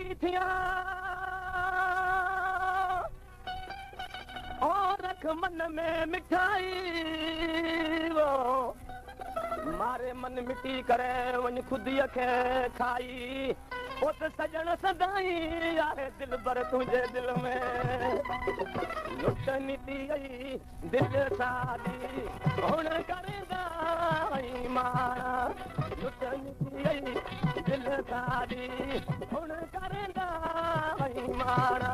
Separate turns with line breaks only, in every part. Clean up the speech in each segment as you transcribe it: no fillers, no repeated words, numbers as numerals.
मीठियां और रख मन में मिठाई वो मारे मन मिटी करे वन खुदीअ खे खाई उस सजण सदाई आहे दिल भर तुझे दिल में लुटनी थी आई दिल सादी हुन करेंदा मारा लुटनी थी आई दिल सादी हुन करेंदा मारा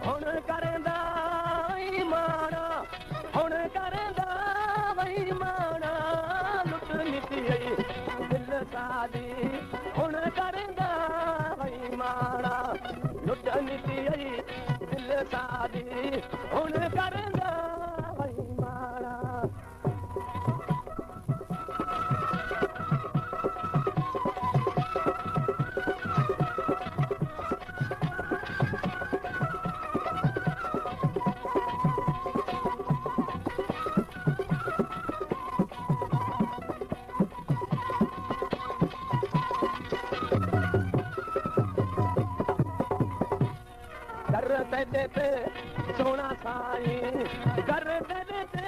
हुन करेंदा मारा हुन करेंदा मारा लुटनी थी आई दिल सादी हुन करेंदा मारा लुटनी थी आई दिल सादी हुन करेंदा मारा देते सोना साईं कर देते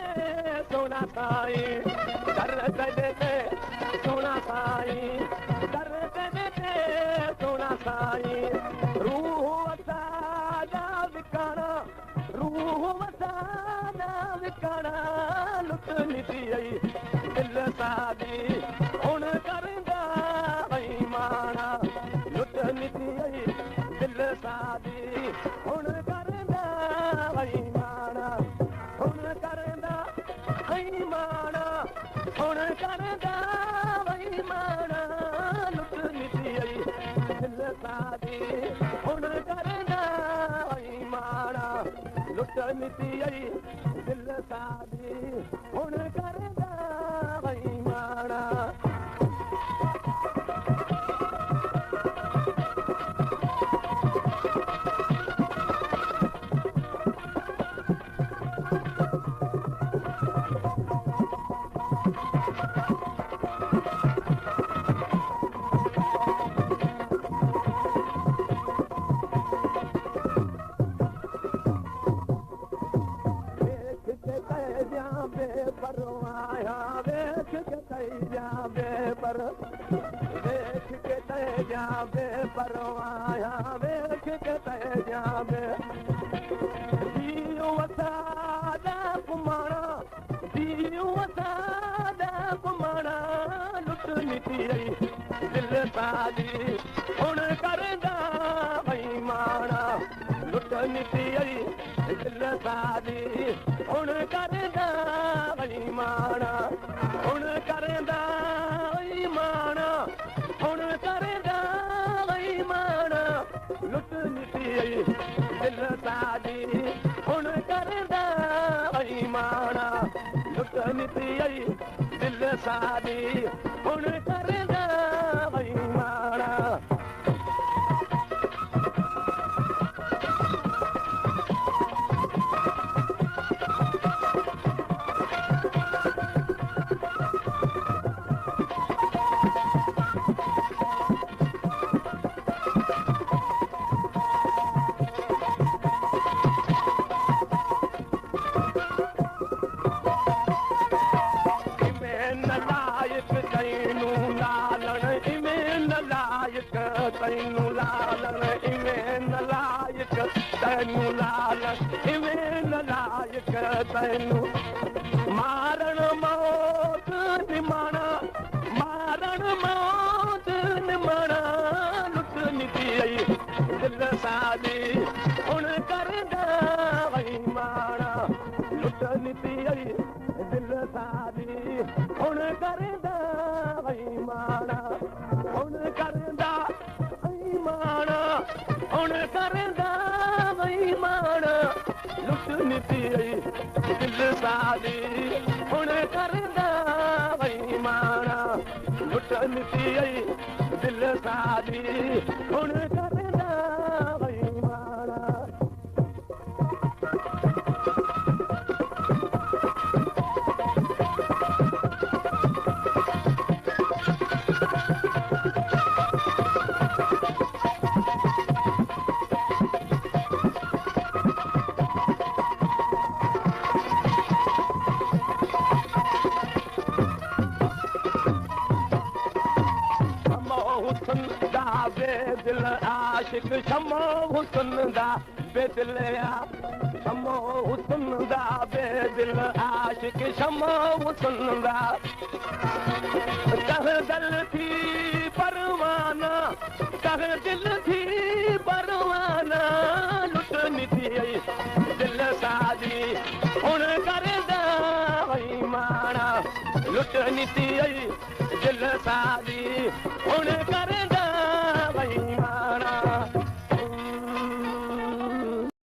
सोना साईं कर देते सोना साईं कर देते सोना साईं रूह वसादा विकाना रूह वसादा विकाना लुटनी थी आई दिल सादी हुन करेंदा माना लुटनी थी आई दिल सादी हुन करेंदा माना हुन करेंदा माना हुन करेंदा माना लुटनी थी आई दिल सादी हुन करेंदा माना लुटनी थी आई दिल सादी हुन करेंदा माना हुन करेंदा माना लुटनी थी आई दिल सादी हुन करेंदा माना हुन करेंदा माना हुन करेंदा माना लुटनी थी आई दिल सादी हुन करेंदा माना लुटनी थी आई दिल सादी हुन करेंदा माना तैनू लालन इवें नलायक तैनू लालन इवें नलायक तैनू मारण मौत निमाना मारण मौत निमाना लुटनी थी आई दिल सादी हुन करेंदा माना लुटनी थी आई दिल सादी हुन करेंदा माना हुन करेंदा माना हुन करेंदा माना लुटनी थी आई दिल सादी हुन करेंदा माना लुटनी थी आई दिल सादी हुन करेंदा माना बेदिल आशिक शमो हुसन दा बेदिल शमो हुसन दा बेदिल आशिक शमो हुसन दा कह दिल थी परवाना कह दिल थी परवाना लुटनी थी दिल सादी हुन करदा वई माना लुटनी थी दिल सादी हुन